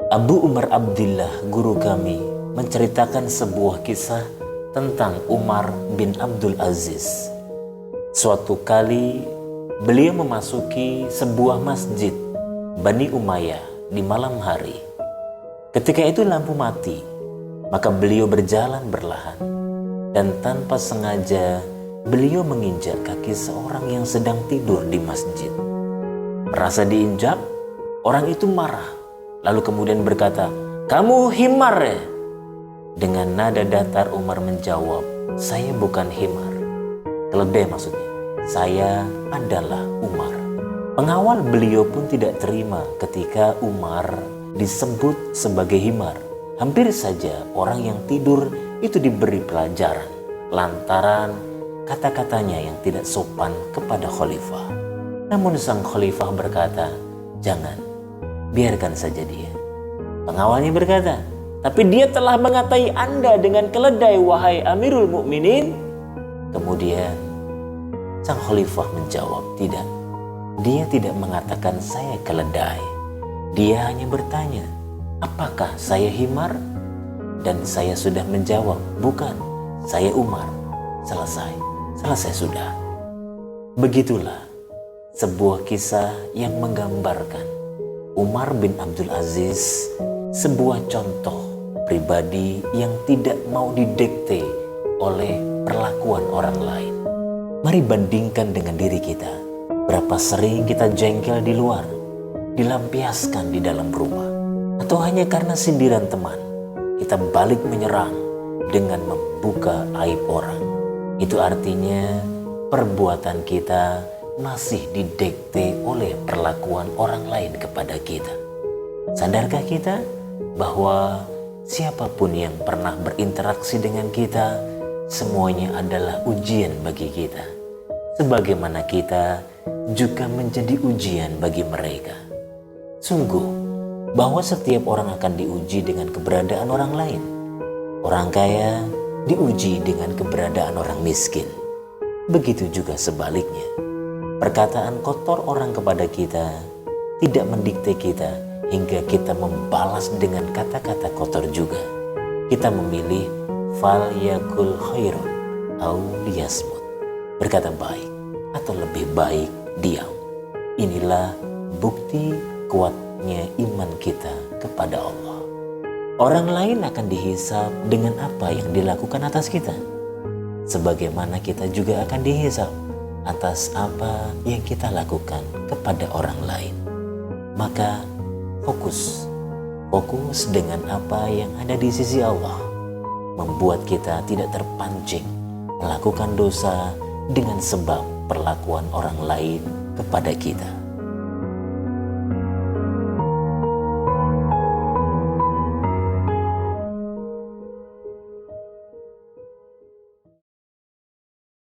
Abu Umar Abdillah, guru kami, menceritakan sebuah kisah tentang Umar bin Abdul Aziz. Suatu kali beliau memasuki sebuah masjid Bani Umayyah di malam hari. Ketika itu lampu mati, maka beliau berjalan berlahan dan tanpa sengaja beliau menginjak kaki seorang yang sedang tidur di masjid. Merasa diinjak, orang itu marah, lalu kemudian berkata, "Kamu himar ya?" Dengan nada datar Umar menjawab, "Saya bukan himar." Keledai maksudnya, "Saya adalah Umar." Pengawal beliau pun tidak terima ketika Umar disebut sebagai himar. Hampir saja orang yang tidur itu diberi pelajaran lantaran kata-katanya yang tidak sopan kepada khalifah. Namun sang khalifah berkata, "Jangan, biarkan saja dia." Pengawalnya berkata, "Tapi dia telah mengatai Anda dengan keledai, wahai Amirul Mukminin." Kemudian sang khalifah menjawab, "Tidak, dia tidak mengatakan saya keledai. Dia hanya bertanya, apakah saya himar? Dan saya sudah menjawab, bukan, saya Umar." Selesai sudah. Begitulah sebuah kisah yang menggambarkan Umar bin Abdul Aziz, sebuah contoh pribadi yang tidak mau didikte oleh perlakuan orang lain. Mari bandingkan dengan diri kita. Berapa sering kita jengkel di luar, dilampiaskan di dalam rumah, atau hanya karena sindiran teman, kita balik menyerang dengan membuka aib orang. Itu artinya perbuatan kita masih didikte oleh perlakuan orang lain kepada kita. Sadarkah kita bahwa siapapun yang pernah berinteraksi dengan kita, semuanya adalah ujian bagi kita, sebagaimana kita juga menjadi ujian bagi mereka. Sungguh bahwa setiap orang akan diuji dengan keberadaan orang lain. Orang kaya diuji dengan keberadaan orang miskin. Begitu juga sebaliknya. Perkataan kotor orang kepada kita tidak mendikte kita hingga kita membalas dengan kata-kata kotor juga. Kita memilih fal yakul khairun au liyasmut, berkata baik atau lebih baik diam. Inilah bukti kuatnya iman kita kepada Allah. Orang lain akan dihisab dengan apa yang dilakukan atas kita, sebagaimana kita juga akan dihisab atas apa yang kita lakukan kepada orang lain. Maka fokus dengan apa yang ada di sisi Allah, membuat kita tidak terpancing melakukan dosa dengan sebab perlakuan orang lain kepada kita.